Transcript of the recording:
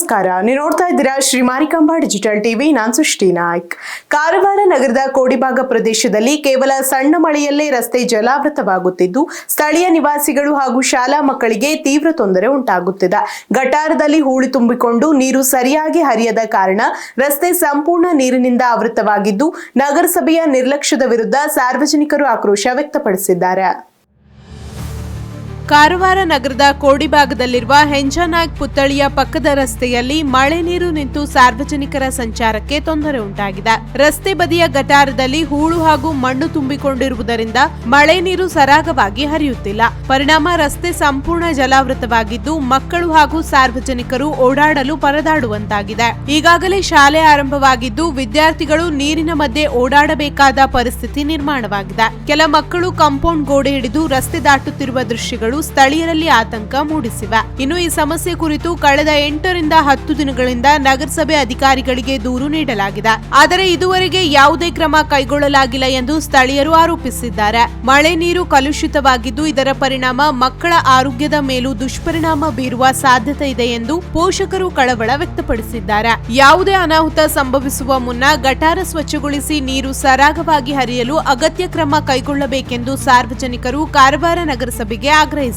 ನಮಸ್ಕಾರ, ನೀವು ನೋಡ್ತಾ ಇದ್ದೀರಾ ಶ್ರೀ ಮಾರಿಕಾಂಬಾ ಡಿಜಿಟಲ್ ಟಿವಿ. ನಾನು ಸೃಷ್ಟಿ ನಾಯ್ಕ್. ಕಾರವಾರ ನಗರದ ಕೋಡಿಭಾಗ ಪ್ರದೇಶದಲ್ಲಿ ಕೇವಲ ಸಣ್ಣ ಮಳೆಯಲ್ಲೇ ರಸ್ತೆ ಜಲಾವೃತವಾಗುತ್ತಿದ್ದು ಸ್ಥಳೀಯ ನಿವಾಸಿಗಳು ಹಾಗೂ ಶಾಲಾ ಮಕ್ಕಳಿಗೆ ತೀವ್ರ ತೊಂದರೆ ಉಂಟಾಗುತ್ತಿದೆ. ಗಟಾರದಲ್ಲಿ ಹೂಳು ತುಂಬಿಕೊಂಡು ನೀರು ಸರಿಯಾಗಿ ಹರಿಯದ ಕಾರಣ ರಸ್ತೆ ಸಂಪೂರ್ಣ ನೀರಿನಿಂದ ಆವೃತವಾಗಿದ್ದು ನಗರಸಭೆಯ ನಿರ್ಲಕ್ಷ್ಯದ ವಿರುದ್ಧ ಸಾರ್ವಜನಿಕರು ಆಕ್ರೋಶ ವ್ಯಕ್ತಪಡಿಸಿದ್ದಾರೆ. ಕಾರವಾರ ನಗರದ ಕೋಡಿಭಾಗದಲ್ಲಿರುವ ಹೆಂಜನಾಗ್ ಪುತ್ಥಳಿಯ ಪಕ್ಕದ ರಸ್ತೆಯಲ್ಲಿ ಮಳೆ ನೀರು ನಿಂತು ಸಾರ್ವಜನಿಕರ ಸಂಚಾರಕ್ಕೆ ತೊಂದರೆ ಉಂಟಾಗಿದೆ. ರಸ್ತೆ ಬದಿಯ ಗಟಾರದಲ್ಲಿ ಹೂಳು ಹಾಗೂ ಮಣ್ಣು ತುಂಬಿಕೊಂಡಿರುವುದರಿಂದ ಮಳೆ ನೀರು ಸರಾಗವಾಗಿ ಹರಿಯುತ್ತಿಲ್ಲ. ಪರಿಣಾಮ ರಸ್ತೆ ಸಂಪೂರ್ಣ ಜಲಾವೃತವಾಗಿದ್ದು ಮಕ್ಕಳು ಹಾಗೂ ಸಾರ್ವಜನಿಕರು ಓಡಾಡಲು ಪರದಾಡುವಂತಾಗಿದೆ. ಈಗಾಗಲೇ ಶಾಲೆ ಆರಂಭವಾಗಿದ್ದು ವಿದ್ಯಾರ್ಥಿಗಳು ನೀರಿನ ಮಧ್ಯೆ ಓಡಾಡಬೇಕಾದ ಪರಿಸ್ಥಿತಿ ನಿರ್ಮಾಣವಾಗಿದೆ. ಕೆಲ ಮಕ್ಕಳು ಕಾಂಪೌಂಡ್ ಗೋಡೆ ಹಿಡಿದು ರಸ್ತೆ ದಾಟುತ್ತಿರುವ ದೃಶ್ಯಗಳು ಸ್ಥಳೀಯರಲ್ಲಿ ಆತಂಕ ಮೂಡಿಸಿವೆ. ಇನ್ನು ಈ ಸಮಸ್ಯೆ ಕುರಿತು ಕಳೆದ 8 ರಿಂದ 10 ದಿನಗಳಿಂದ ನಗರಸಭೆ ಅಧಿಕಾರಿಗಳಿಗೆ ದೂರು ನೀಡಲಾಗಿದೆ. ಆದರೆ ಇದುವರೆಗೆ ಯಾವುದೇ ಕ್ರಮ ಕೈಗೊಳ್ಳಲಾಗಿಲ್ಲ ಎಂದು ಸ್ಥಳೀಯರು ಆರೋಪಿಸಿದ್ದಾರೆ. ಮಳೆ ನೀರು ಕಲುಷಿತವಾಗಿದ್ದು ಇದರ ಪರಿಣಾಮ ಮಕ್ಕಳ ಆರೋಗ್ಯದ ಮೇಲೂ ದುಷ್ಪರಿಣಾಮ ಬೀರುವ ಸಾಧ್ಯತೆ ಇದೆ ಎಂದು ಪೋಷಕರು ಕಳವಳ ವ್ಯಕ್ತಪಡಿಸಿದ್ದಾರೆ. ಯಾವುದೇ ಅನಾಹುತ ಸಂಭವಿಸುವ ಮುನ್ನ ಗಟಾರ ಸ್ವಚ್ಛಗೊಳಿಸಿ ನೀರು ಸರಾಗವಾಗಿ ಹರಿಯಲು ಅಗತ್ಯ ಕ್ರಮ ಕೈಗೊಳ್ಳಬೇಕೆಂದು ಸಾರ್ವಜನಿಕರು ಕಾರವಾರ ನಗರಸಭೆಗೆ ಆಗ್ರಹಿಸಿದ್ದಾರೆ.